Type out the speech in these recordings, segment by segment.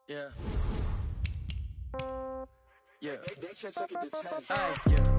Yeah. Yeah. Yeah.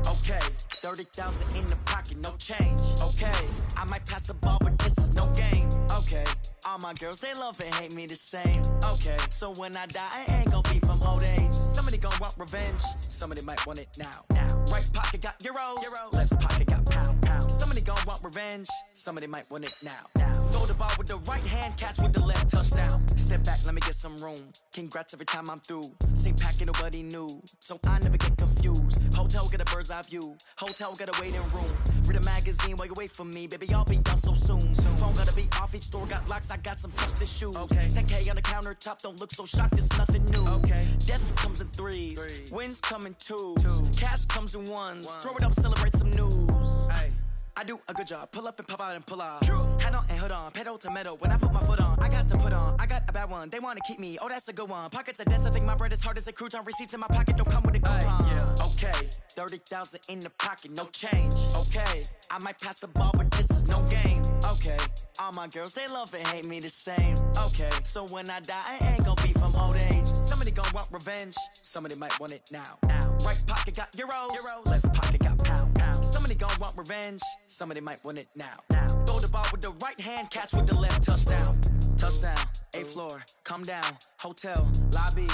Okay. 30,000 in the pocket, no change. Okay. I might pass the ball, but this is no game. Okay. All my girls, they love and hate me the same. Okay. So when I die, I ain't gonna be from old age. Somebody gonna want revenge. Somebody might want it now. Right pocket got euros. Left pocket got pound. Somebody gonna want revenge. Somebody might want it now. Throw the ball with the right hand, catch with the left, touchdown. Step back, let me get some room. Congrats every time I'm through. Same packet, nobody knew. So I never get confused. Hotel get a bird's eye view. Hotel get a waiting room. Read a magazine while you wait for me. Baby, I'll be done so soon. Phone gotta be off, each store got locks. I got some trusted shoes. Okay. 10K on the countertop, don't look so shocked, it's nothing new. Okay. Death comes in threes. Wins come in twos. Cash comes in ones. Throw it up, celebrate some news. Hey. I do a good job, pull up and pop out and pull off. Hat on and hood on, pedal to metal. When I put my foot on, I got to put on. I got a bad one, they wanna keep me. Oh, that's a good one. Pockets are dense, I think my bread is hard as a crouton. Receipts in my pocket don't come with a coupon. Yeah. Okay, 30,000 in the pocket, no change. Okay, I might pass the ball, but this is no game. Okay, all my girls, they love and hate me the same. Okay, so when I die, I ain't gonna be from old age. Somebody gonna want revenge, somebody might want it now. Right pocket got euros. Left pocket got pound. Somebody gonna want revenge, somebody might want it now. Throw the ball with the right hand, catch with the left, touchdown. Touchdown, 8th floor, come down, hotel, lobby.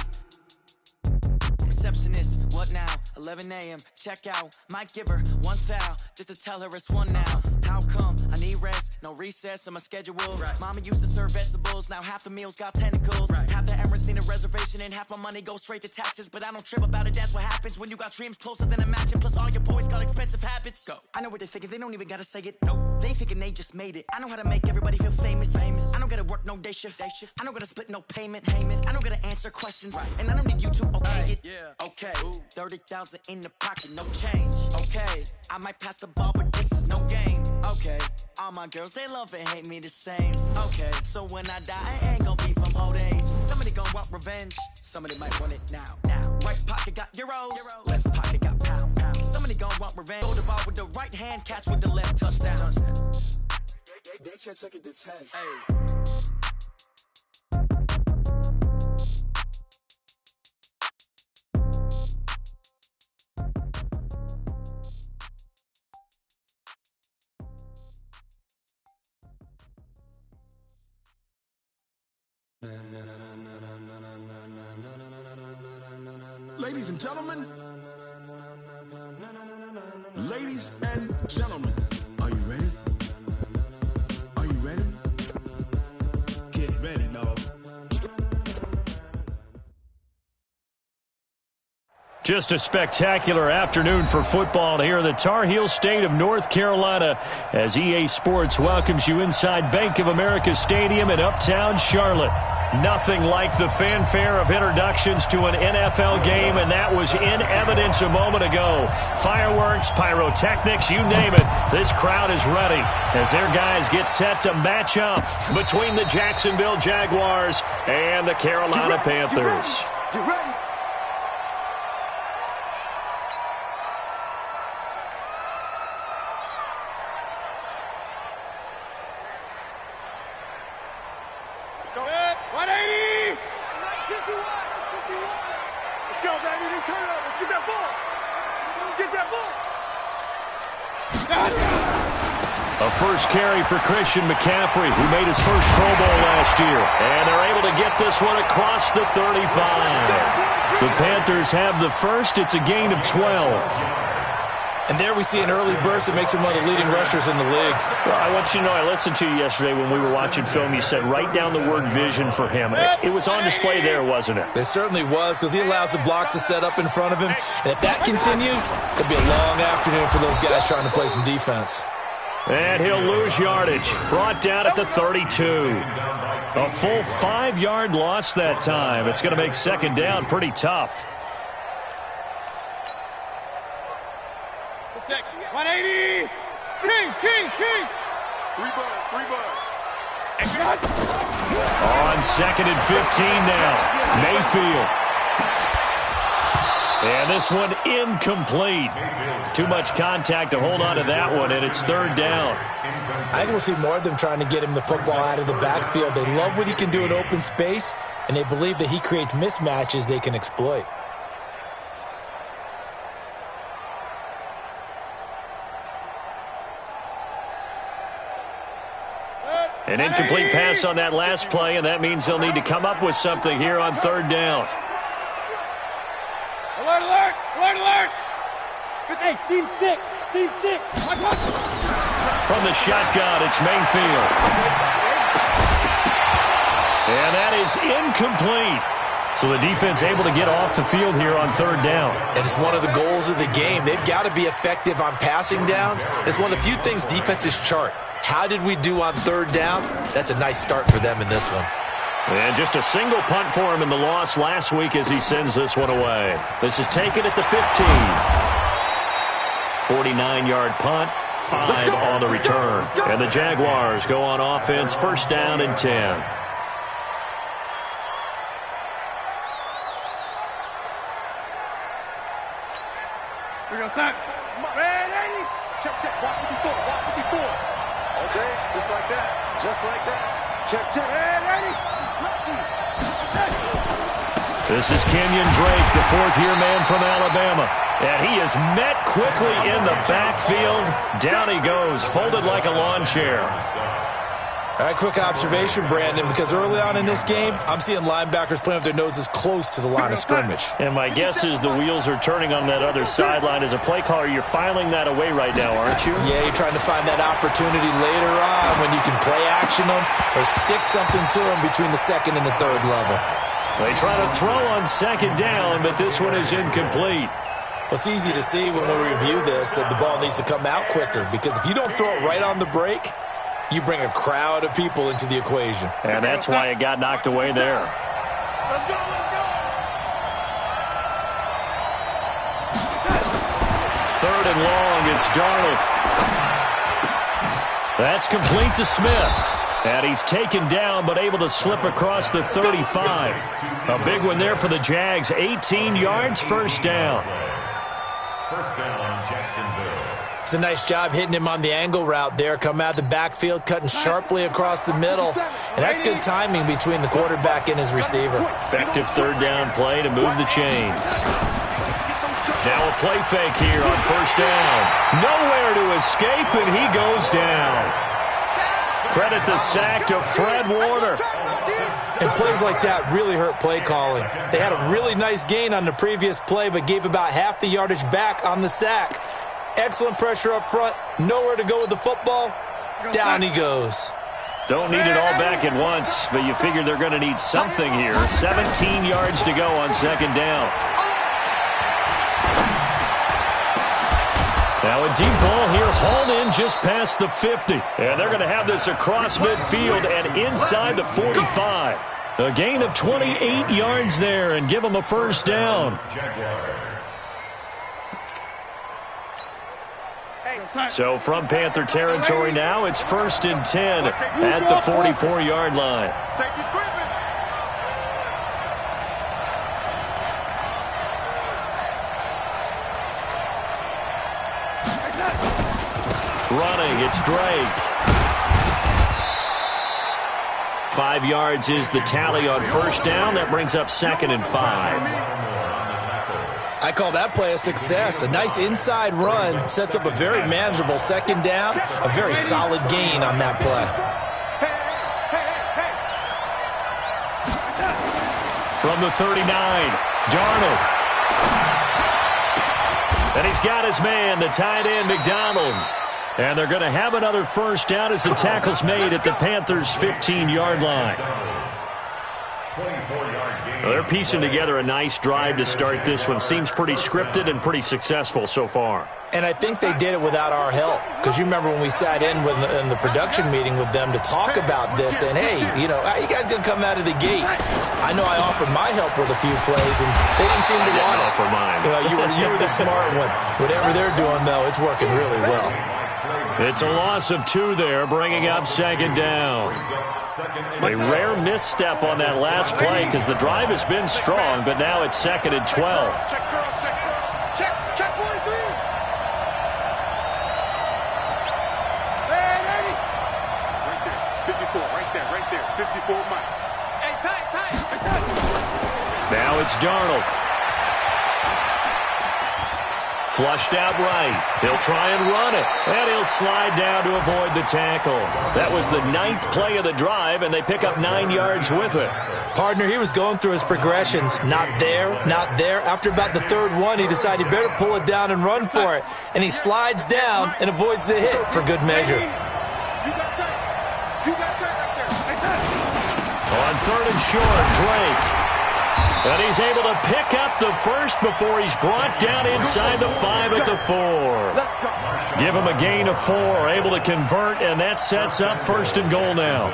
Receptionist, what now? 11 a.m., check out. Might give her one foul, just to tell her it's one now. How come? I need rest, no recess in my schedule. Right. Mama used to serve vegetables, now half the meals got tentacles. Right. Half the Emirates need a reservation and half my money goes straight to taxes. But I don't trip about it, that's what happens when you got dreams closer than a matching. Plus all your boys got expensive habits. Go. I know what they're thinking, they don't even gotta say it. Nope. They thinking they just made it. I know how to make everybody feel famous. I don't gotta work no day shift. I don't gotta split no payment. I don't gotta answer questions. Right. And I don't need you to okay it. Yeah. Okay, 30,000 in the pocket, no change. Okay, I might pass the ball, but this is no game. Okay, all my girls, they love and hate me the same. Okay, so when I die, I ain't gonna be from old age. Somebody gonna want revenge, somebody might want it now. Right pocket got euros. Left pocket got pound. Somebody gonna want revenge. Throw the ball with the right hand, catch with the left, touchdown. They can't take it to 10. Hey. Ladies and gentlemen, ladies and gentlemen, are you ready? Are you ready? Get ready, dog. Just a spectacular afternoon for football here in the Tar Heel state of North Carolina as EA Sports welcomes you inside Bank of America Stadium in Uptown Charlotte. Nothing like the fanfare of introductions to an NFL game, and that was in evidence a moment ago. Fireworks, pyrotechnics, you name it. This crowd is ready as their guys get set to match up between the Jacksonville Jaguars and the Carolina Panthers. You ready? A first carry for Christian McCaffrey, who made his first Pro Bowl last year. And they're able to get this one across the 35. The Panthers have the first. It's a gain of 12. And there we see an early burst that makes him one of the leading rushers in the league. Well, I want you to know, I listened to you yesterday when we were watching film. You said write down the word vision for him. It was on display there, wasn't it? It certainly was, because he allows the blocks to set up in front of him. And if that continues, it'll be a long afternoon for those guys trying to play some defense. And he'll lose yardage. Brought down at the 32. A full 5-yard loss that time. It's going to make second down pretty tough. 180. King. 3 bucks. On second and 15 now. Mayfield. And this one incomplete. Too much contact to hold on to that one, and it's third down. I think we'll see more of them trying to get him the football out of the backfield. They love what he can do in open space. and they believe that he creates mismatches they can exploit. An incomplete pass on that last play, and that means they'll need to come up with something here on third down. Alert, alert, alert, alert. Hey, seam six. From the shotgun, it's Mayfield. And that is incomplete. So the defense able to get off the field here on third down. And it's one of the goals of the game. They've got to be effective on passing downs. It's one of the few things defenses chart. How did we do on third down? That's a nice start for them in this one. And just a single punt for him in the loss last week as he sends this one away. This is taken at the 15. 49-yard punt, 5 on the return. And the Jaguars go on offense, first down and 10. We go, son. Ready? Check, walk 54, walk 54. Okay, just like that. Check. Ready? This is Kenyon Drake, the fourth-year man from Alabama. And he is met quickly in the backfield. Down he goes, folded like a lawn chair. All right, quick observation, Brandon, because early on in this game, I'm seeing linebackers playing with their noses close to the line of scrimmage. And my guess is the wheels are turning on that other sideline. As a play caller, you're filing that away right now, aren't you? Yeah, you're trying to find that opportunity later on when you can play action them or stick something to them between the second and the third level. They try to throw on second down, but this one is incomplete. Well, it's easy to see when we review this that the ball needs to come out quicker, because if you don't throw it right on the break, you bring a crowd of people into the equation. And that's why it got knocked away there. Let's go. Third and long, it's Darnold. That's complete to Smith. And he's taken down, but able to slip across the 35. A big one there for the Jags. 18 yards, first down. First down, Jacksonville. It's a nice job hitting him on the angle route there. Come out of the backfield, cutting sharply across the middle. And that's good timing between the quarterback and his receiver. Effective third down play to move the chains. Now a play fake here on first down. Nowhere to escape, and he goes down. Credit the sack to Fred Warner. And plays like that really hurt play calling. They had a really nice gain on the previous play, but gave about half the yardage back on the sack. Excellent pressure up front. Nowhere to go with the football. Down he goes. Don't need it all back at once, but you figure they're going to need something here. 17 yards to go on second down. Now a deep ball here, hauled in just past the 50. And they're going to have this across midfield and inside the 45. A gain of 28 yards there and give them a first down. So from Panther territory now, it's first and 10 at the 44-yard line. Running, it's Drake. 5 yards is the tally on first down. That brings up second and 5. I call that play a success. A nice inside run sets up a very manageable second down. A very solid gain on that play. From the 39, Darnold. And he's got his man, the tight end, McDonald. And they're going to have another first down as the tackle's made at the Panthers' 15-yard line. Well, they're piecing together a nice drive to start this one. Seems pretty scripted and pretty successful so far. And I think they did it without our help. Because you remember when we sat in the production meeting with them to talk about this. And, hey, you know, how you guys going to come out of the gate? I know I offered my help with a few plays, and they didn't seem to want it. Offer mine. You know, you were the smart one. Whatever they're doing, though, it's working really well. It's a loss of 2 there, bringing up second down. A rare misstep on that last play because the drive has been strong, but now it's second and 12. Check 43. Right there, 54, right there, 54, Mike. Hey, tight. Now it's Darnold. Flushed out right. He'll try and run it. And he'll slide down to avoid the tackle. That was the 9th play of the drive, and they pick up 9 yards with it. Partner, he was going through his progressions. Not there, not there. After about the 3rd one, he decided he better pull it down and run for it. And he slides down and avoids the hit for good measure. On 3rd and short, Drake. And he's able to pick up the first before he's brought down inside the 5 at the 4. Give him a gain of 4, able to convert, and that sets up 1st and goal now.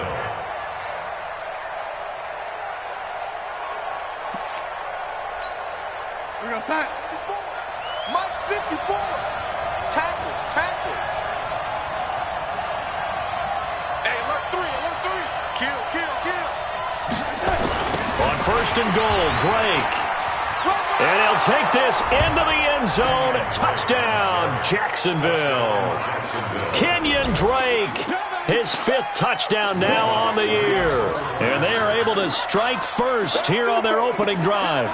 We're going to sign. Mike 54. Tackles. Hey, alert 3. Kill. On 1st and goal, Drake. And he'll take this into the end zone. Touchdown, Jacksonville. Kenyon Drake, his 5th touchdown now on the year. And they are able to strike first here on their opening drive.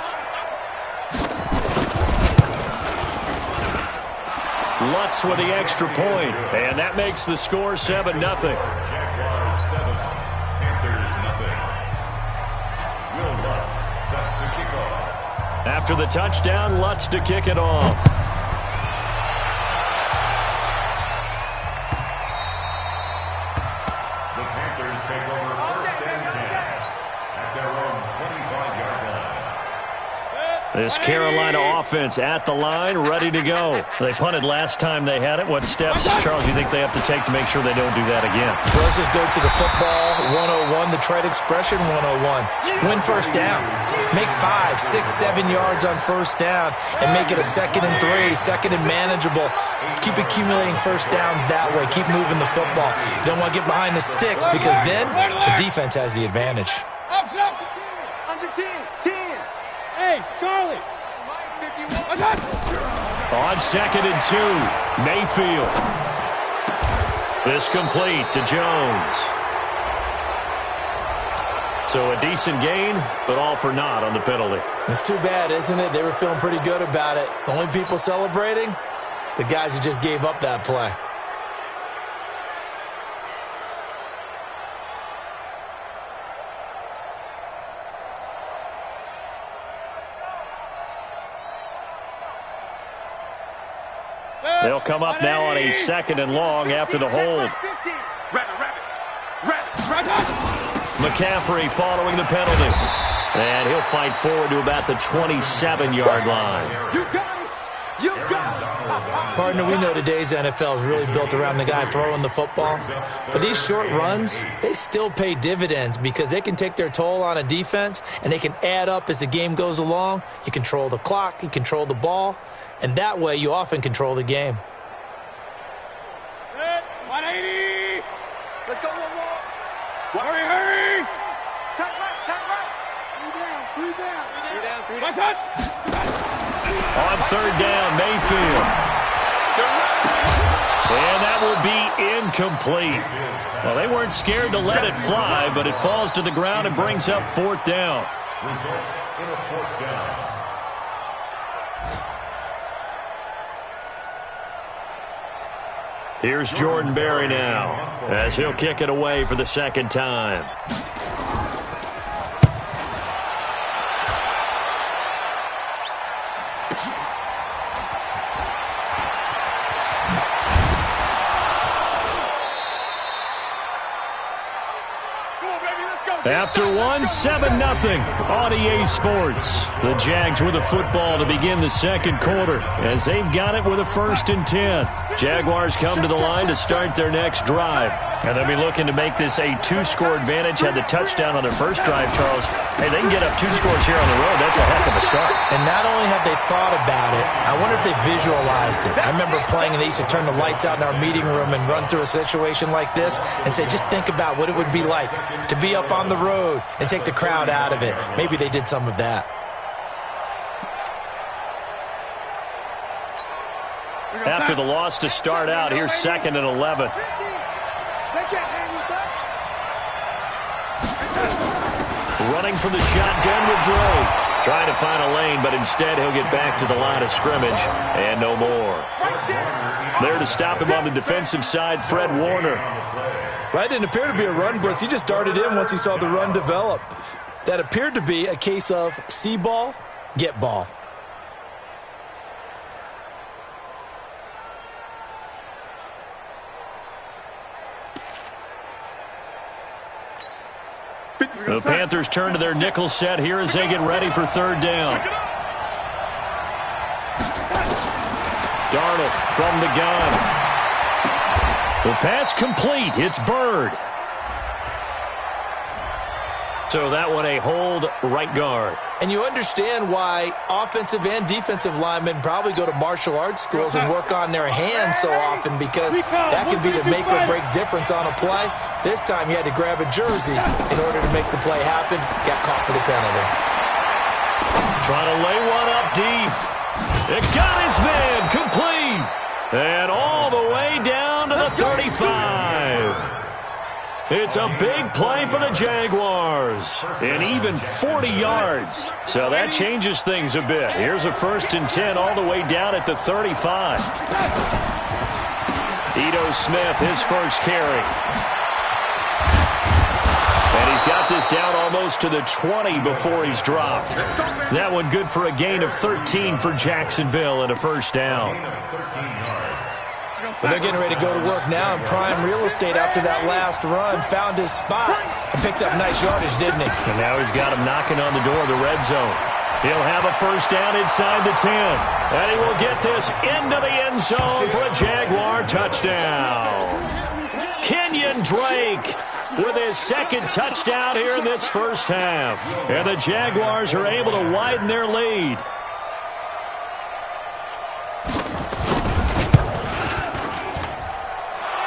Lutz with the extra point. And that makes the score 7-0. Jaguars 7, Panthers nothing. Will Lutz set to kick off. After the touchdown, Lutz to kick it off. The Panthers take over 1st and 10 at their own 25-yard line. This Carolina offense at the line, ready to go. They punted last time they had it. What steps, Charles, you think they have to take to make sure they don't do that again? Well, let's just go to the football 101, the trade expression 101. Win 1st down. Make 5, 6, 7 yards on 1st down and make it a 2nd and 3, 2nd and manageable. Keep accumulating 1st downs that way. Keep moving the football. You don't want to get behind the sticks because then the defense has the advantage. Under 10. Hey, Charlie. On 2nd and 2, Mayfield. This complete to Jones. So a decent gain, but all for naught on the penalty. It's too bad, isn't it? They were feeling pretty good about it. The only people celebrating, the guys who just gave up that play. They'll come up now on a 2nd and long after the hold. McCaffrey following the penalty. And he'll fight forward to about the 27-yard line. You got it. Partner, we know today's NFL is really built around the guy throwing the football. But these short runs, they still pay dividends because they can take their toll on a defense and they can add up as the game goes along. You control the clock, you control the ball, and that way you often control the game. 180. Let's go one more. Hurry. Tight right. Three down. On 3rd down, Mayfield. And that will be incomplete. Well, they weren't scared to let it fly, but it falls to the ground and brings up 4th down. Results in a 4th down. Here's Jordan Berry now, as he'll kick it away for the 2nd time. After one, 7-0 on EA Sports. The Jags with the football to begin the 2nd quarter as they've got it with a 1st and 10. Jaguars come to the line to start their next drive. And they'll be looking to make this a 2-score advantage. Had the touchdown on their first drive, Charles. Hey, they can get up 2 scores here on the road. That's a heck of a start. And not only have they thought about it, I wonder if they visualized it. I remember playing and they used to turn the lights out in our meeting room and run through a situation like this and say, just think about what it would be like to be up on the road and take the crowd out of it. Maybe they did some of that. After the loss to start out, here's 2nd and 11. Running from the shotgun with Drake. Trying to find a lane, but instead he'll get back to the line of scrimmage and no more. There to stop him on the defensive side, Fred Warner. Well, it didn't appear to be a run blitz. He just darted in once he saw the run develop. That appeared to be a case of see ball, get ball. The Panthers turn to their nickel set here as they get ready for third down. Darnold from the gun. The pass complete. It's Bird. So that one a hold right guard. And you understand why offensive and defensive linemen probably go to martial arts schools and work on their hands so often, because that can be the make or break difference on a play. This time he had to grab a jersey in order to make the play happen. Got caught for the penalty. Trying to lay one up deep. It got his man complete. And all the way down to the 35. It's a big play for the Jaguars. And even 40 yards. So that changes things a bit. Here's a 1st and 10 all the way down at the 35. Ito Smith, his first carry. And he's got this down almost to the 20 before he's dropped. That one good for a gain of 13 for Jacksonville and a first down. Well, they're getting ready to go to work now in prime real estate after that last run. Found his spot and picked up nice yardage, didn't he? And now he's got him knocking on the door of the red zone. He'll have a first down inside the 10. And he will get this into the end zone for a Jaguar touchdown. Kenyon Drake with his second touchdown here in this first half. And the Jaguars are able to widen their lead.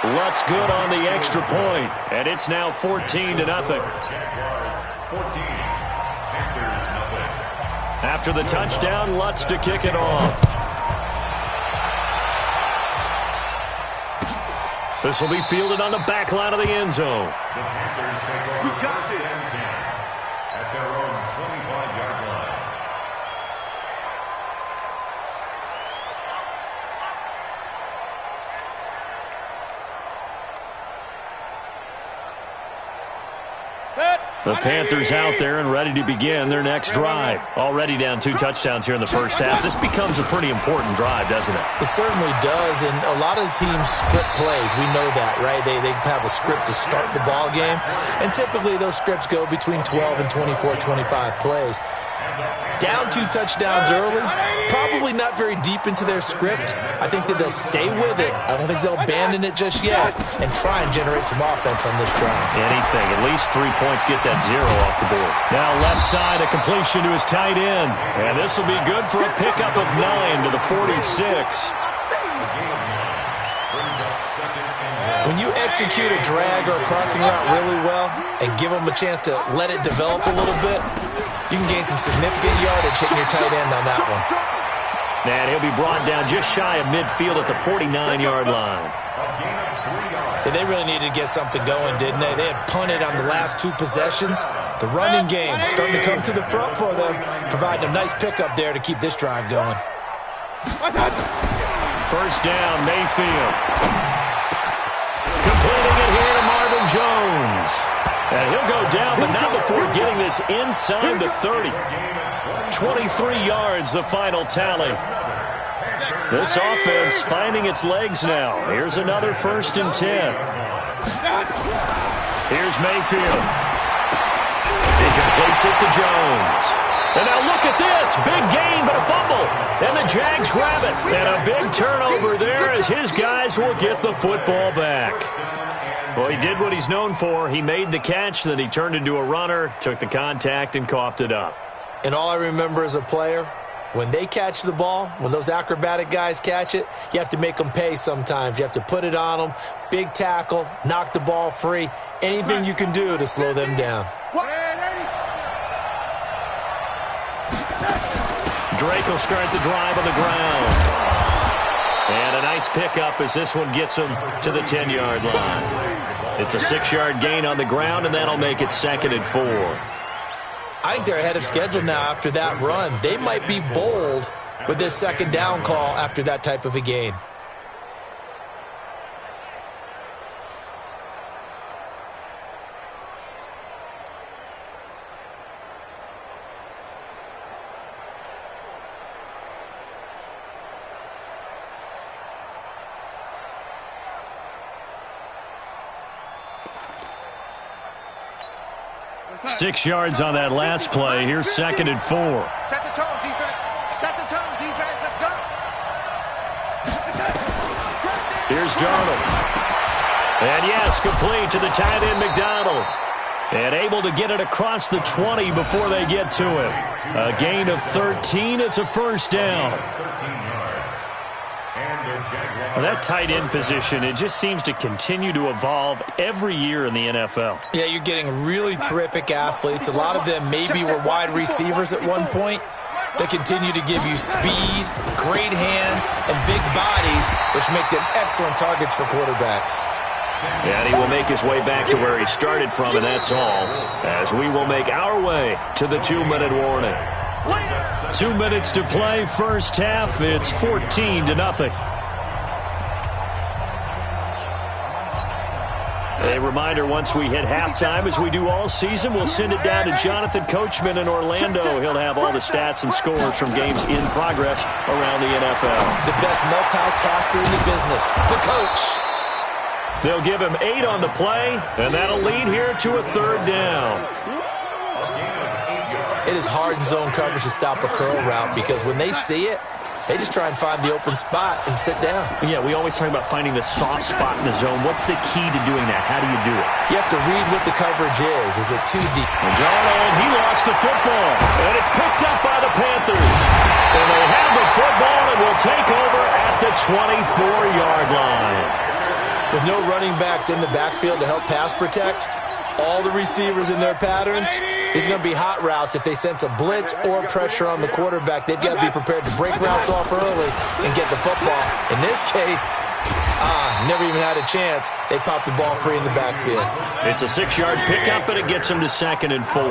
Lutz good on the extra point, and it's now 14-0. Jaguars 14, Panthers nothing. After the touchdown, Lutz to kick it off. This will be fielded on the back line of the end zone. The Panthers take over first and 10 at their own 25-yard line. The Panthers out there and ready to begin their next drive. Already down 2 touchdowns here in the first half. This becomes a pretty important drive, doesn't it? It certainly does, and a lot of the teams script plays. We know that, right? They have a script to start the ball game, and typically those scripts go between 12 and 24, 25 plays. Down 2 touchdowns early, probably not very deep into their script. I think that they'll stay with it. I don't think they'll abandon it just yet and try and generate some offense on this drive. Anything. At least 3 points, get that 0 off the board. Now left side, a completion to his tight end. And this will be good for a pickup of 9 to the 46. When you execute a drag or a crossing route really well and give them a chance to let it develop a little bit, you can gain some significant yardage hitting your tight end on that one. And he'll be brought down just shy of midfield at the 49-yard line. Yeah, they really needed to get something going, didn't they? They had punted on the last 2 possessions. The running game starting to come to the front for them, providing a nice pickup there to keep this drive going. First down, Mayfield. Completing it here to Marvin Jones. And he'll go down, but not before getting this inside the 30. 23 yards, the final tally. This offense finding its legs now. Here's another 1st and 10. Here's Mayfield. He completes it to Jones. And now look at this. Big gain, but a fumble. And the Jags grab it. And a big turnover there as his guys will get the football back. Well, he did what he's known for. He made the catch, then he turned into a runner, took the contact, and coughed it up. And all I remember as a player, when they catch the ball, when those acrobatic guys catch it, you have to make them pay sometimes. You have to put it on them, big tackle, knock the ball free, anything you can do to slow them down. Drake will start the drive on the ground. And a nice pickup as this one gets him to the 10-yard line. It's a 6-yard gain on the ground, and that'll make it 2nd and 4. I think they're ahead of schedule now after that run. They might be bold with this second down call after that type of a gain. Six yards on that last play. Here's 2nd and 4. Set the tone, defense. Set the tone, defense. Let's go. Here's Darnold. And yes, complete to the tight end McDonald. And able to get it across the 20 before they get to it. A gain of 13. It's a first down. 13 yards. And the Jaguars. Well, that tight end position, it just seems to continue to evolve every year in the NFL. Yeah, you're getting really terrific athletes. A lot of them maybe were wide receivers at one point. They continue to give you speed, great hands, and big bodies, which make them excellent targets for quarterbacks. And he will make his way back to where he started from, and that's all, as we will make our way to the 2-minute warning. 2 minutes to play, first half. It's 14-0. A reminder, once we hit halftime, as we do all season, we'll send it down to Jonathan Coachman in Orlando. He'll have all the stats and scores from games in progress around the NFL. The best multitasker in the business, the coach. They'll give him 8 on the play, and that'll lead here to a third down. It is hard in zone coverage to stop a curl route because when they see it, they just try and find the open spot and sit down. Yeah, we always talk about finding the soft spot in the zone. What's the key to doing that? How do you do it? You have to read what the coverage is. Is it too deep? And Darnold, he lost the football, and it's picked up by the Panthers. And they have the football and will take over at the 24-yard line. With no running backs in the backfield to help pass protect, all the receivers in their patterns, these are going to be hot routes. If they sense a blitz or pressure on the quarterback, they've got to be prepared to break routes off early and get the football. In this case, never even had a chance. They popped the ball free in the backfield. It's a 6-yard pickup, and it gets them to 2nd and 4.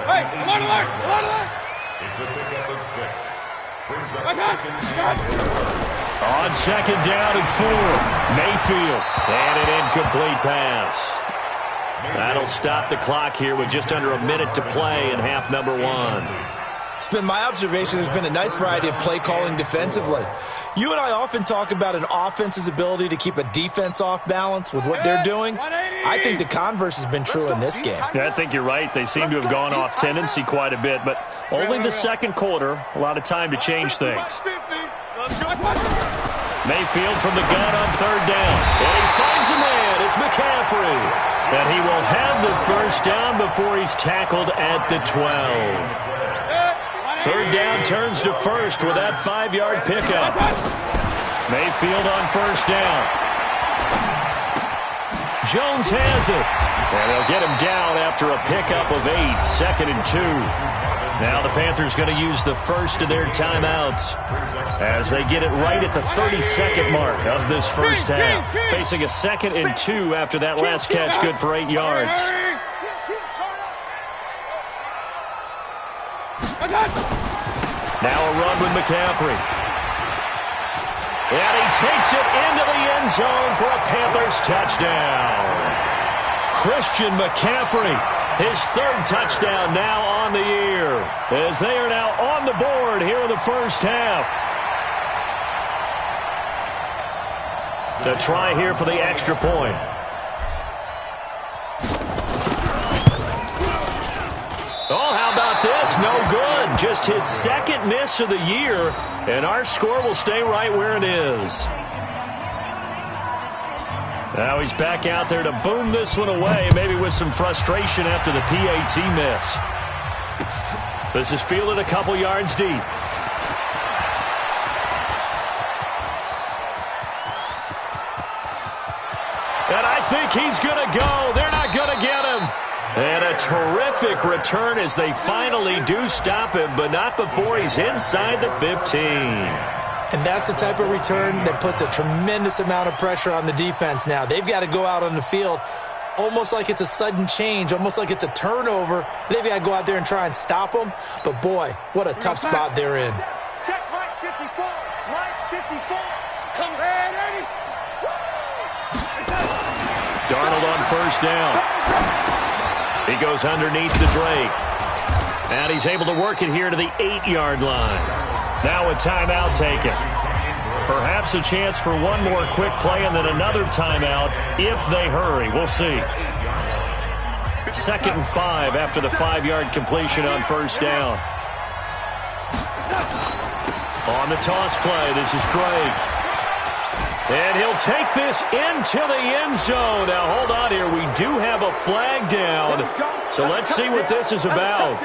Hey, come on, alert! Come on, alert! It's a pickup of 6. Brings up 2nd and 4. On 2nd down and 4, Mayfield. And an incomplete pass. That'll stop the clock here with just under a minute to play in half number 1. It's been my observation there's been a nice variety of play calling defensively. You and I often talk about an offense's ability to keep a defense off balance with what they're doing. I think the converse has been true in this game. Yeah, I think you're right. They seem to have gone off tendency quite a bit, but only the second quarter, a lot of time to change things. Mayfield from the gun on 3rd down. And he finds a man. It's McCaffrey. And he will have the first down before he's tackled at the 12. 3rd down turns to 1st with that 5-yard pickup. Mayfield on 1st down. Jones has it. And they'll get him down after a pickup of 8. 2nd and 2. Now the Panthers going to use the first of their timeouts as they get it right at the 32nd mark of this first half. Facing a 2nd and 2 after that last catch, good for 8 yards. Now a run with McCaffrey. And he takes it into the end zone for a Panthers touchdown. Christian McCaffrey, his 3rd touchdown now on the year, as they are now on the board here in the first half. To try here for the extra point. Oh, how about this? No good. Just his 2nd miss of the year, and our score will stay right where it is. Now he's back out there to boom this one away, maybe with some frustration after the PAT miss. This is fielded a couple yards deep. And I think he's going to go. They're not going to get him. And a terrific return as they finally do stop him, but not before he's inside the 15. And that's the type of return that puts a tremendous amount of pressure on the defense now. They've got to go out on the field almost like it's a sudden change, almost like it's a turnover. Maybe I go out there and try and stop them. But, boy, what a tough spot they're in. Check Mike 54. Mike 54. Come ready. Darnold on first down. He goes underneath to Drake. And he's able to work it here to the 8-yard line. Now a timeout taken. Perhaps a chance for one more quick play and then another timeout if they hurry. We'll see. 2nd and 5 after the 5-yard completion on first down. On the toss play, this is Drake. And he'll take this into the end zone. Now, hold on here. We do have a flag down. So let's see what this is about.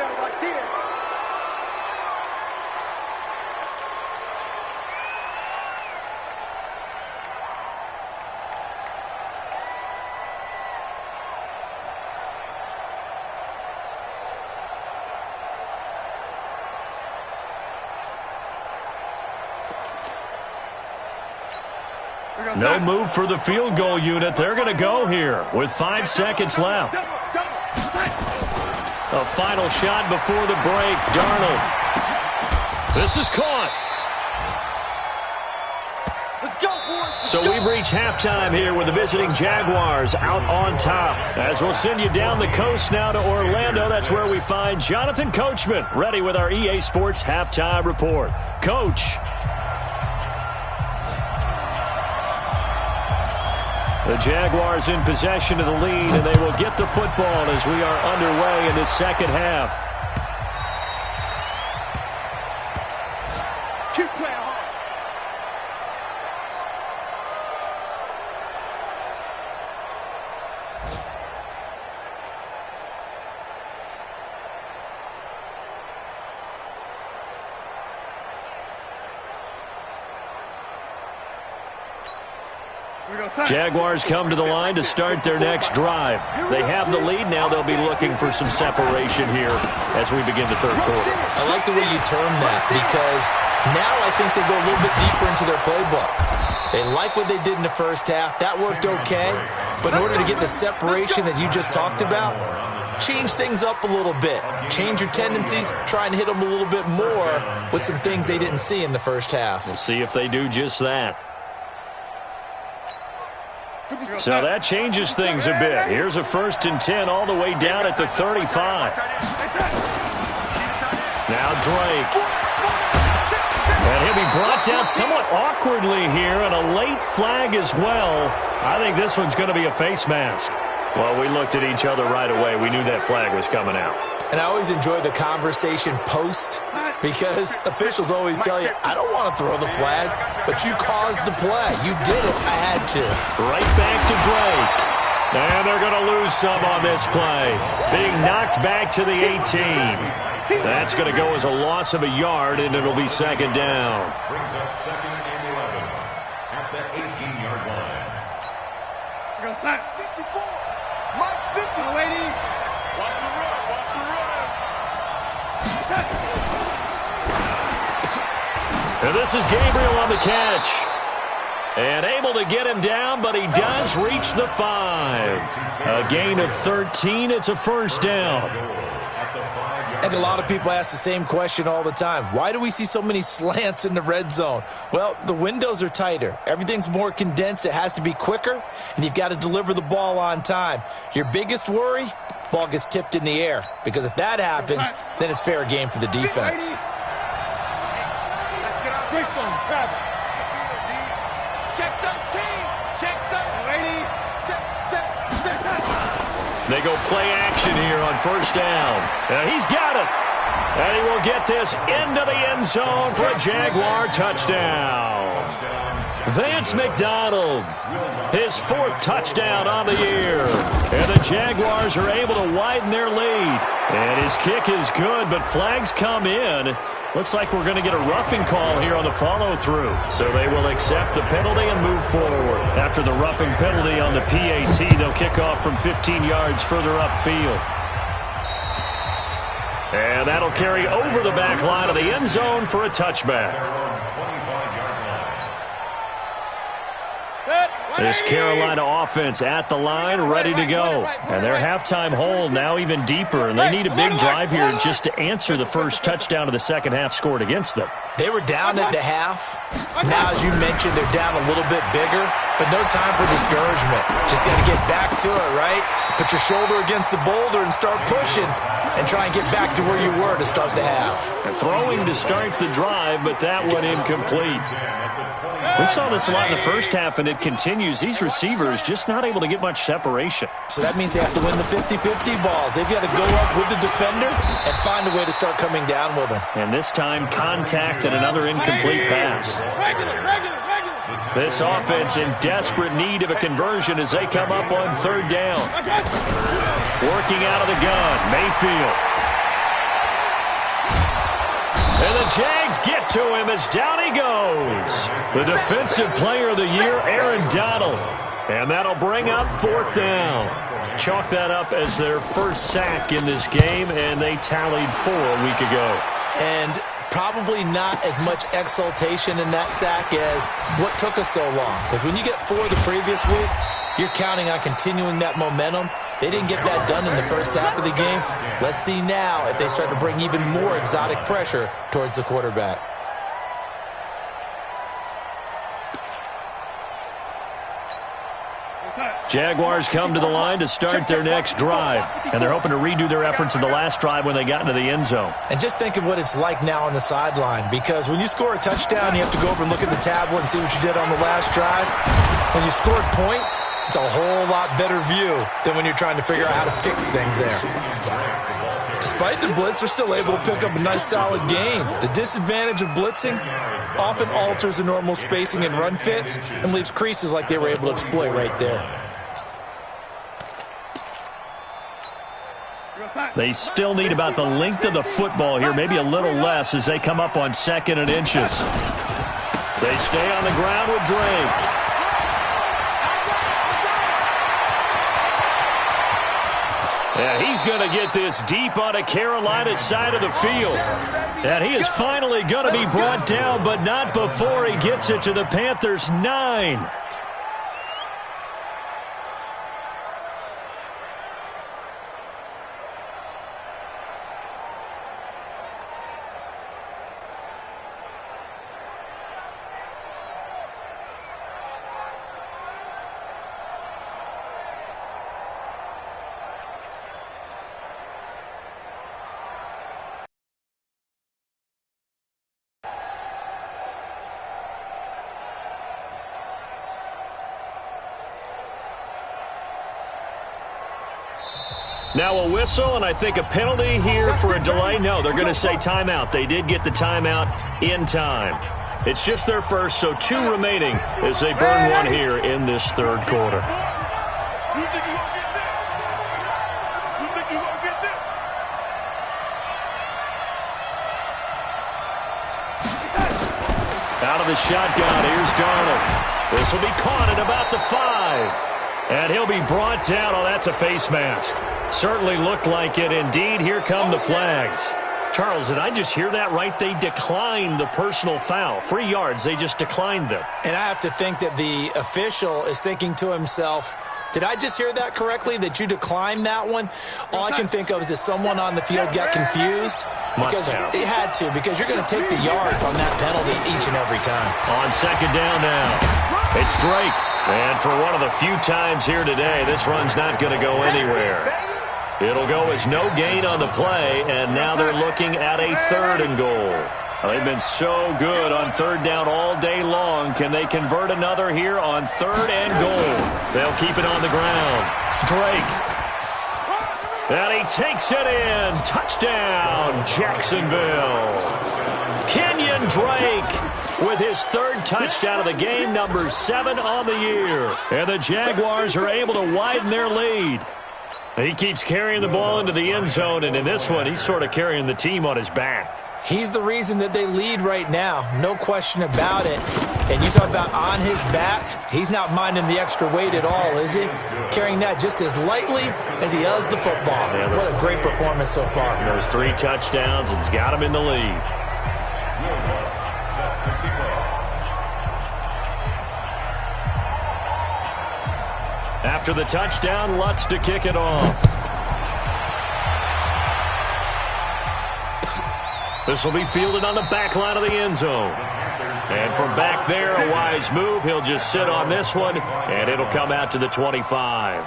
No move for the field goal unit. They're going to go here with 5 seconds left. A final shot before the break. Darnold. This is caught. So we've reached halftime here with the visiting Jaguars out on top. As we'll send you down the coast now to Orlando. That's where we find Jonathan Coachman ready with our EA Sports halftime report. Coach. The Jaguars in possession of the lead, and they will get the football as we are underway in the second half. Keep playing hard. Jaguars come to the line to start their next drive. They have the lead. Now they'll be looking for some separation here as we begin the third quarter. I like the way you term that because now I think they go a little bit deeper into their playbook. They like what they did in the first half. That worked okay. But in order to get the separation that you just talked about, change things up a little bit. Change your tendencies. Try and hit them a little bit more with some things they didn't see in the first half. We'll see if they do just that. So that changes things a bit. Here's a 1st and 10 all the way down at the 35. Now Drake. And he'll be brought down somewhat awkwardly here, and a late flag as well. I think this one's going to be a face mask. Well, we looked at each other right away. We knew that flag was coming out. And I always enjoy the conversation post because officials always tell you, I don't want to throw the flag, but you caused the play. You did it. I had to. Right back to Drake. And they're going to lose some on this play. Being knocked back to the 18. That's going to go as a loss of a yard, and it'll be 2nd down. Brings up 2nd and 11 at the 18-yard line. We're going to sack 54. Mike 50, lady. Watch the run. Watch the run. And this is Gabriel on the catch. And able to get him down, but he does reach the 5. A gain of 13. It's a 1st down. I think a lot of people ask the same question all the time. Why do we see so many slants in the red zone? Well, the windows are tighter. Everything's more condensed. It has to be quicker, and you've got to deliver the ball on time. Your biggest worry, ball gets tipped in the air. Because if that happens, then it's fair game for the defense. Let's get out. Greystone, grab it. Check 13. Check 13. Lady. Set. They go play action here on 1st down. And he's got it. And he will get this into the end zone for a Jaguar touchdown. Vance McDonald, his 4th touchdown on the year. And the Jaguars are able to widen their lead. And his kick is good, but flags come in. Looks like we're going to get a roughing call here on the follow-through. So they will accept the penalty and move forward. After the roughing penalty on the PAT, they'll kick off from 15 yards further upfield. And that'll carry over the back line of the end zone for a touchback. This Carolina offense at the line, ready to go. And their halftime hole now even deeper, and they need a big drive here just to answer the first touchdown of the second half scored against them. They were down at the half. Now, as you mentioned, they're down a little bit bigger, but no time for discouragement. Just got to get back to it, right? Put your shoulder against the boulder and start pushing and try and get back to where you were to start the half. Throwing to start the drive, but that one incomplete. We saw this a lot in the first half, and it continues. These receivers just not able to get much separation. So that means they have to win the 50-50 balls. They've got to go up with the defender and find a way to start coming down with them. And this time, contact and another incomplete pass. This offense in desperate need of a conversion as they come up on third down. Working out of the gun, Mayfield. And the Jags get to him as down he goes. The Defensive Player of the Year, Aaron Donald. And that'll bring up fourth down. Chalk that up as their first sack in this game, and they tallied 4 a week ago. And probably not as much exultation in that sack as what took us so long. Because when you get 4 the previous week, you're counting on continuing that momentum. They didn't get that done in the first half of the game. Let's see now if they start to bring even more exotic pressure towards the quarterback. Jaguars come to the line to start their next drive, and they're hoping to redo their efforts in the last drive when they got into the end zone. And just think of what it's like now on the sideline, because when you score a touchdown, you have to go over and look at the tablet and see what you did on the last drive. When you scored points, it's a whole lot better view than when you're trying to figure out how to fix things there. Despite the blitz, they're still able to pick up a nice solid gain. The disadvantage of blitzing often alters the normal spacing and run fits and leaves creases like they were able to exploit right there. They still need about the length of the football here, maybe a little less as they come up on 2nd and inches. They stay on the ground with Drake. And he's going to get this deep onto Carolina's side of the field. And he is finally going to be brought down, but not before he gets it to the Panthers' 9. Now a whistle, and I think a penalty here for a delay. No, they're going to say timeout. They did get the timeout in time. It's just their first, so 2 remaining as they burn one here in this third quarter. Out of the shotgun, here's Darnold. This will be caught at about the 5. And he'll be brought down. Oh, that's a face mask. Certainly looked like it. Indeed, here come the flags. Charles, did I just hear that right? They declined the personal foul. 3 yards, they just declined them. And I have to think that the official is thinking to himself, did I just hear that correctly, that you declined that one? All I can think of is that someone on the field got confused. Because it had to, because you're going to take the yards on that penalty each and every time. On 2nd down now, it's Drake. And for one of the few times here today, this run's not going to go anywhere. It'll go as no gain on the play, and now they're looking at a 3rd and goal. They've been so good on 3rd down all day long. Can they convert another here on 3rd and goal? They'll keep it on the ground. Drake. And he takes it in. Touchdown, Jacksonville. Kenyon Drake with his 3rd touchdown of the game, number 7 on the year. And the Jaguars are able to widen their lead. He keeps carrying the ball into the end zone, and in this one, he's sort of carrying the team on his back. He's the reason that they lead right now, no question about it. And you talk about on his back, he's not minding the extra weight at all, is he? Carrying that just as lightly as he does the football. Yeah, what a great performance so far. Those 3 touchdowns, and he's got him in the lead. After the touchdown, Lutz to kick it off. This will be fielded on the back line of the end zone. And from back there, a wise move. He'll just sit on this one, and it'll come out to the 25.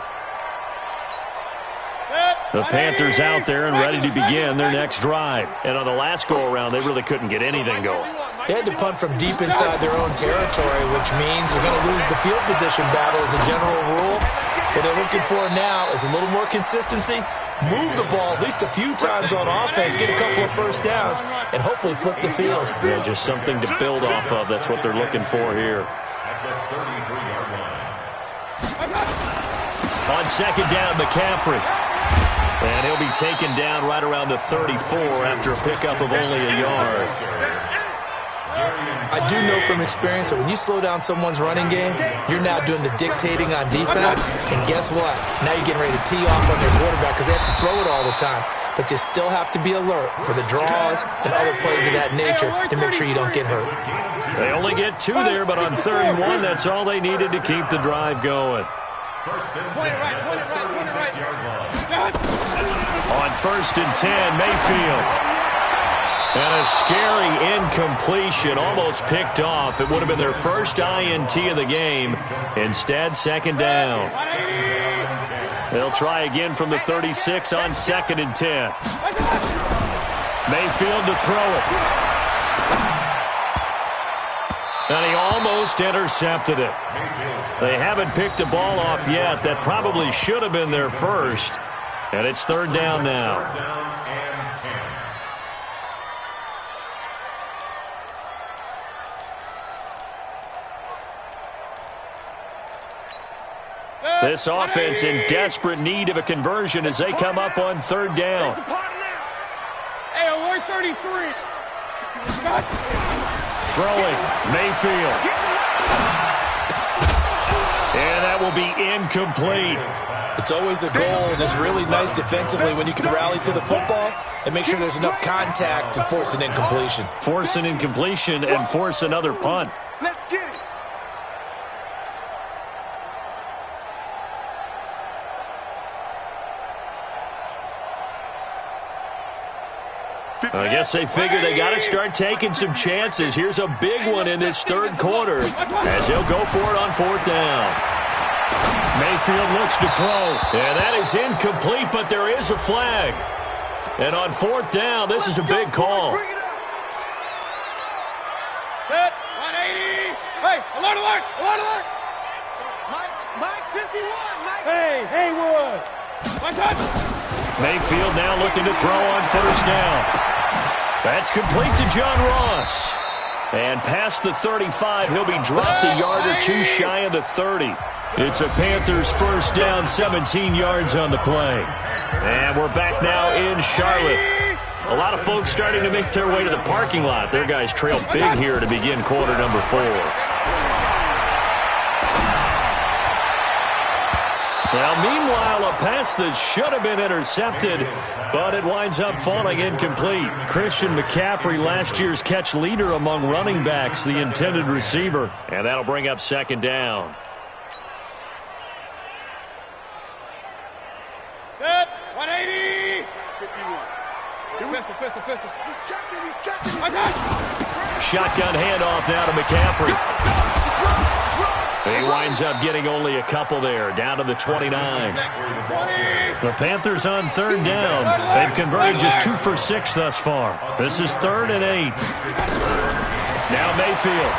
The Panthers out there and ready to begin their next drive. And on the last go-around, they really couldn't get anything going. They had to punt from deep inside their own territory, which means they're going to lose the field position battle as a general rule. What they're looking for now is a little more consistency, move the ball at least a few times on offense, get a couple of first downs, and hopefully flip the field. Yeah, just something to build off of. That's what they're looking for here. On second down, McCaffrey. And he'll be taken down right around the 34 after a pickup of only a yard. I do know from experience that when you slow down someone's running game, you're now doing the dictating on defense. And guess what? Now you're getting ready to tee off on their quarterback because they have to throw it all the time. But you still have to be alert for the draws and other plays of that nature to make sure you don't get hurt. They only get 2 there, but on 3rd and 1, that's all they needed to keep the drive going. On 1st and 10, Mayfield. And a scary incompletion, almost picked off. It would have been their first INT of the game. Instead, 2nd down. They'll try again from the 36 on 2nd and 10. Mayfield to throw it. And he almost intercepted it. They haven't picked a ball off yet. That probably should have been their first. And it's 3rd down now. This offense in desperate need of a conversion as they come up on 3rd down. Hey, alert 33. Throwing, Mayfield. And that will be incomplete. It's always a goal, and it's really nice defensively when you can rally to the football and make sure there's enough contact to force an incompletion. Force an incompletion and force another punt. Let's get it. I guess they figure they got to start taking some chances. Here's a big one in this 3rd quarter as he'll go for it on 4th down. Mayfield looks to throw, and that is incomplete, but there is a flag. And on 4th down, this is a big call. Set, 180. Hey, alert, alert, alert, alert. Mike 51, Mike. Hey, Haywood. One touch. Mayfield now looking to throw on 1st down. That's complete to John Ross. And past the 35, he'll be dropped a yard or 2 shy of the 30. It's a Panthers 1st down, 17 yards on the play. And we're back now in Charlotte. A lot of folks starting to make their way to the parking lot. Their guys trail big here to begin quarter number 4. Well, meanwhile, a pass that should have been intercepted, but it winds up falling incomplete. Christian McCaffrey, last year's catch leader among running backs, the intended receiver. And that'll bring up 2nd down. Set, 180. 51. Pistol. He's checking. Shotgun handoff now to McCaffrey. He winds up getting only a couple there, down to the 29. The Panthers on 3rd down. They've converted just 2 for 6 thus far. This is 3rd and 8. Now Mayfield.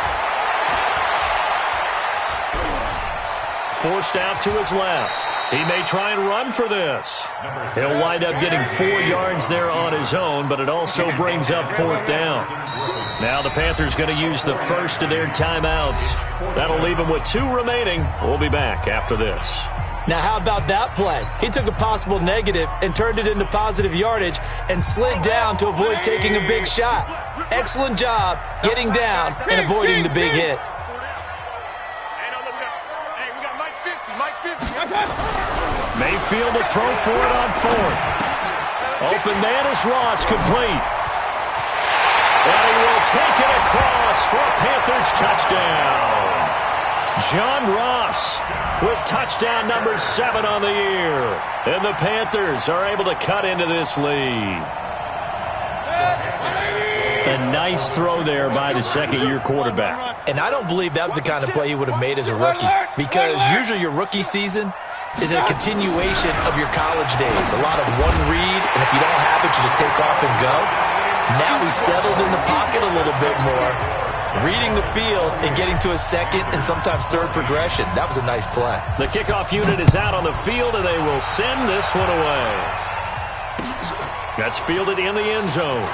Forced out to his left. He may try and run for this. He'll wind up getting 4 yards there on his own, but it also brings up 4th down. Now the Panthers going to use the first of their timeouts. That'll leave them with 2 remaining. We'll be back after this. Now, how about that play? He took a possible negative and turned it into positive yardage and slid down to avoid taking a big shot. Excellent job getting down and avoiding the big hit. Mayfield to throw for it on 4th. Open man is Ross, complete. And he will take it across for a Panthers touchdown. John Ross with touchdown number 7 on the year. And the Panthers are able to cut into this lead. A nice throw there by the second-year quarterback. And I don't believe that was the kind of play he would have made as a rookie, because usually your rookie season is a continuation of your college days. A lot of one read, and if you don't have it, you just take off and go. Now he's settled in the pocket a little bit more, reading the field and getting to a second and sometimes third progression. That was a nice play. The kickoff unit is out on the field, and they will send this one away. That's fielded in the end zone.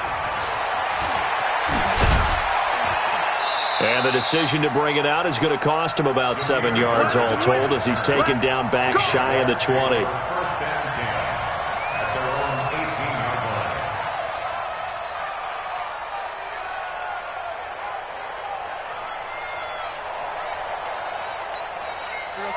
And the decision to bring it out is going to cost him about 7 yards all told, as he's taken down back shy of the 20. First and 10 at their own 18-yard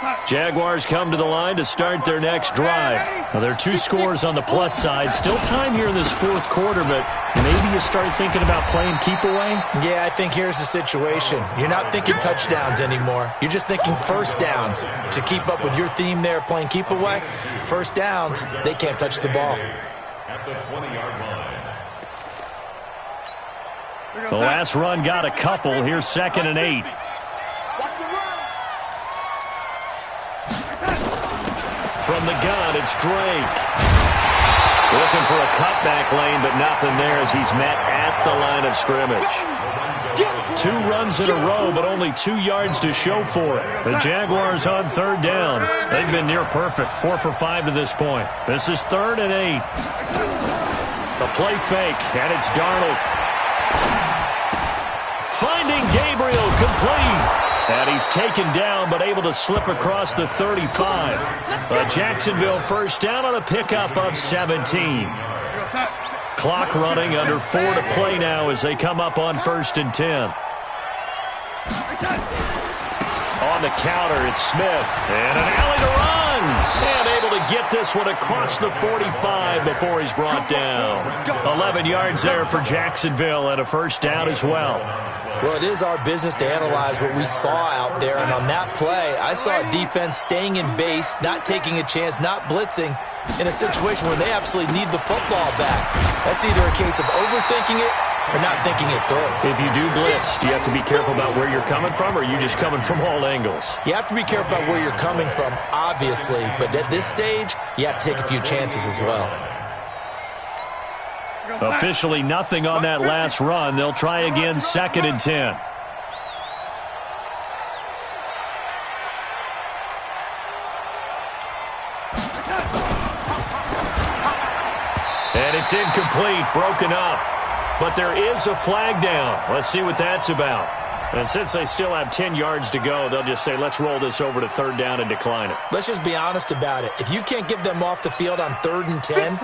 line. Jaguars come to the line to start their next drive. Now, there are 2 scores on the plus side. Still time here in this fourth quarter, but maybe you start thinking about playing keep away? Yeah, I think here's the situation. You're not thinking touchdowns anymore. You're just thinking first downs. To keep up with your theme there, playing keep away, first downs, they can't touch the ball. At the 20-yard line. The last run got a couple. Here's 2nd and 8. From the gun, it's Drake. Looking for a cutback lane, but nothing there as he's met at the line of scrimmage. 2 runs in a row, but only 2 yards to show for it. The Jaguars on 3rd down. They've been near perfect, 4 for 5 to this point. This is 3rd and 8. The play fake, and it's Darnold. Finding Gabriel, complete. And he's taken down, but able to slip across the 35. A Jacksonville first down on a pickup of 17. Clock running, under 4 to play now as they come up on 1st and 10. On the counter, it's Smith. And an alley to run. And able to get this one across the 45 before he's brought down. 11 yards there for Jacksonville and a first down as well. Well, it is our business to analyze what we saw out there, and on that play, I saw a defense staying in base, not taking a chance, not blitzing, in a situation where they absolutely need the football back. That's either a case of overthinking it or not thinking it through. If you do blitz, do you have to be careful about where you're coming from, or are you just coming from all angles? You have to be careful about where you're coming from, obviously, but at this stage, you have to take a few chances as well. Officially nothing on that last run. They'll try again, 2nd and 10. And it's incomplete, broken up. But there is a flag down. Let's see what that's about. And since they still have 10 yards to go, they'll just say, let's roll this over to 3rd down and decline it. Let's just be honest about it. If you can't get them off the field on 3rd and 10,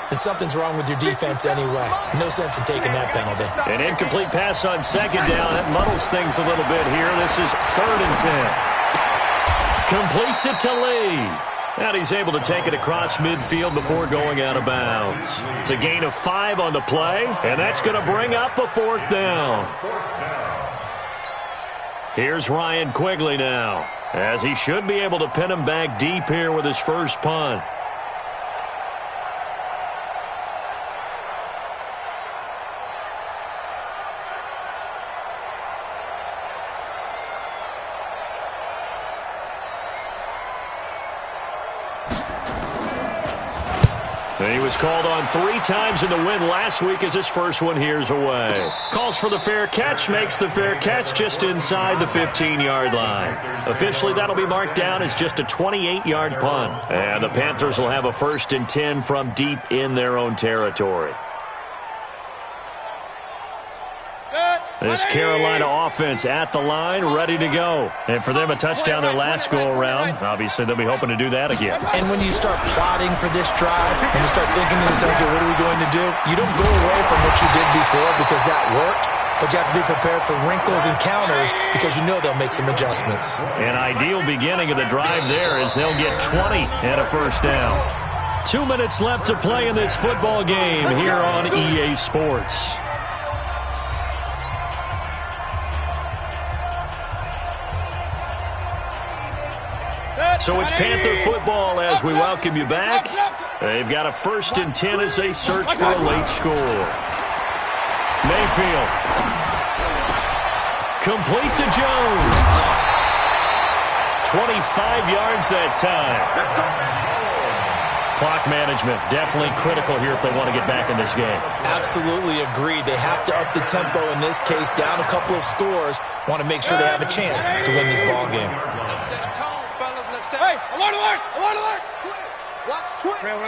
then something's wrong with your defense anyway. No sense in taking that penalty. An incomplete pass on 2nd down. That muddles things a little bit here. This is 3rd and 10. Completes it to Lee. And he's able to take it across midfield before going out of bounds. It's a gain of 5 on the play, and that's going to bring up a 4th down. Here's Ryan Quigley now, as he should be able to pin him back deep here with his first punt. And he was called on 3 times in the win last week as his first one here's away. Calls for the fair catch, makes the fair catch just inside the 15-yard line. Officially, that'll be marked down as just a 28-yard punt. And the Panthers will have a 1st and 10 from deep in their own territory. This Carolina offense at the line, ready to go. And for them, a touchdown their last go-around. Obviously, they'll be hoping to do that again. And when you start plotting for this drive, and you start thinking to yourself, okay, what are we going to do? You don't go away from what you did before because that worked, but you have to be prepared for wrinkles and counters because you know they'll make some adjustments. An ideal beginning of the drive there is they'll get 20 and a first down. 2 minutes left to play in this football game here on EA Sports. So it's Panther football as we welcome you back. They've got a 1st and 10 as they search for a late score. Mayfield. Complete to Jones. 25 yards that time. Clock management, definitely critical here if they want to get back in this game. Absolutely agreed. They have to up the tempo in this case, down a couple of scores. Want to make sure they have a chance to win this ball game. Let's set a tone, fellas. Let's set Hey, alert, alert, alert, alert. Watch twist. Real.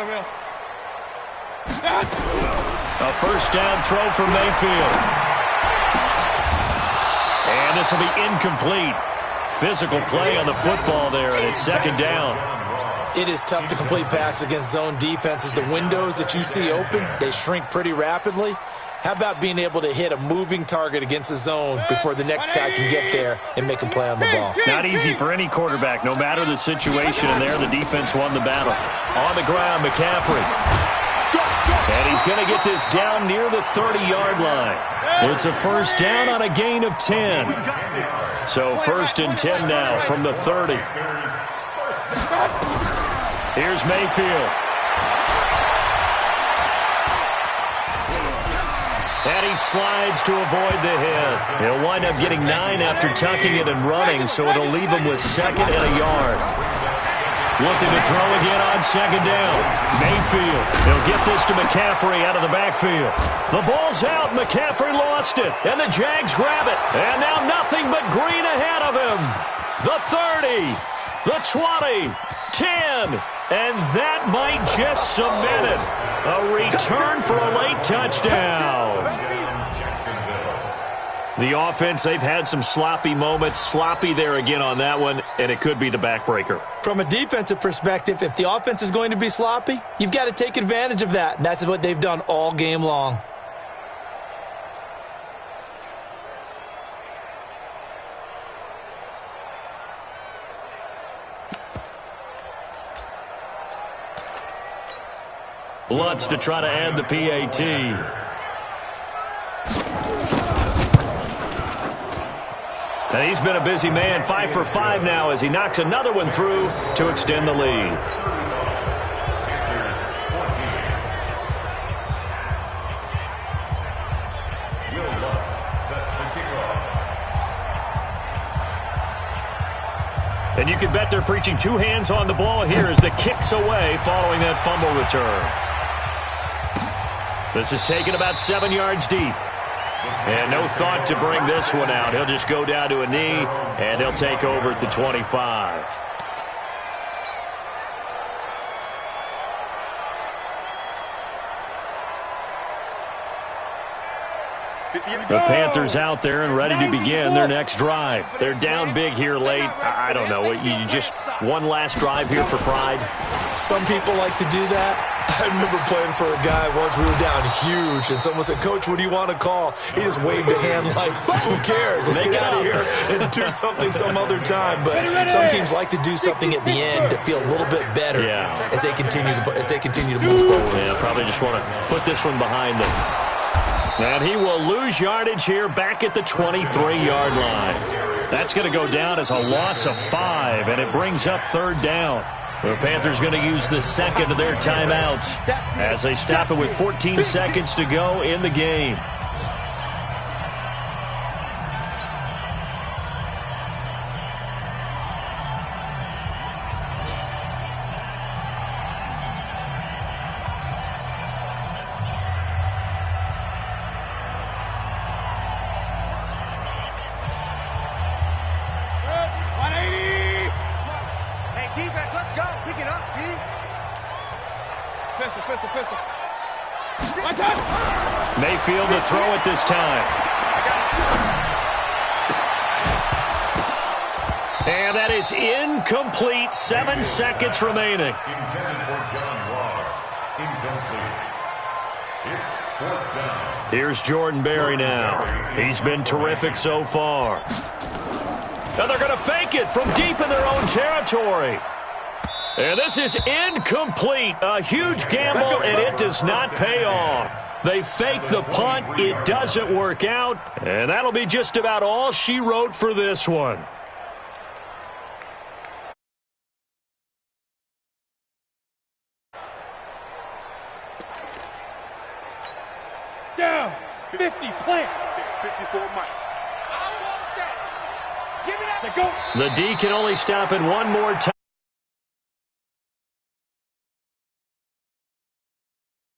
A 1st down throw for Mayfield. And this will be incomplete. Physical play on the football there, and it's 2nd down. It is tough to complete passes against zone defenses. The windows that you see open, they shrink pretty rapidly. How about being able to hit a moving target against a zone before the next guy can get there and make a play on the ball? Not easy for any quarterback, no matter the situation. And there, the defense won the battle. On the ground, McCaffrey. And he's going to get this down near the 30-yard line. It's a 1st down on a gain of 10. So 1st and 10 now from the 30. Here's Mayfield. And he slides to avoid the hit. He'll wind up getting 9 after tucking it and running, so it'll leave him with 2nd and a yard. Looking to throw again on 2nd down. Mayfield. He'll get this to McCaffrey out of the backfield. The ball's out. McCaffrey lost it. And the Jags grab it. And now nothing but green ahead of him. The 30. The 20. 10. And that might just cement it. A return for a late touchdown. The offense, they've had some sloppy moments. Sloppy there again on that one, and it could be the backbreaker. From a defensive perspective, if the offense is going to be sloppy, you've got to take advantage of that. And that's what they've done all game long. Lutz to try to add the PAT. And he's been a busy man, 5 for 5 now as he knocks another one through to extend the lead. And you can bet they're preaching 2 hands on the ball here as the kick's away following that fumble return. This is taken about 7 yards deep. And no thought to bring this one out. He'll just go down to a knee, and he'll take over at the 25. The Panthers out there and ready to begin their next drive. They're down big here late. I don't know. You just one last drive here for pride? Some people like to do that. I remember playing for a guy once. We were down huge, and someone said, "Coach, what do you want to call?" He just waved a hand like, "Who cares? Let's get out of here and do something some other time." But some teams like to do something at the end to feel a little bit better as they continue to move forward. Yeah, probably just want to put this one behind them. And he will lose yardage here back at the 23-yard line. That's going to go down as a loss of 5, and it brings up 3rd down. The Panthers going to use the second of their timeouts as they stop it with 14 seconds to go in the game. Mayfield to throw it this time. And that is incomplete. 7 seconds remaining. Intended for John Ross. Incomplete. It's 4th down. Here's Jordan Berry now. He's been terrific so far. And they're going to fake it from deep in their own territory. And this is incomplete. A huge gamble, and it does not pay off. They fake the punt. It doesn't work out. And that'll be just about all she wrote for this one. Down. 50, plant. 54, Mike. The D can only stop it one more time.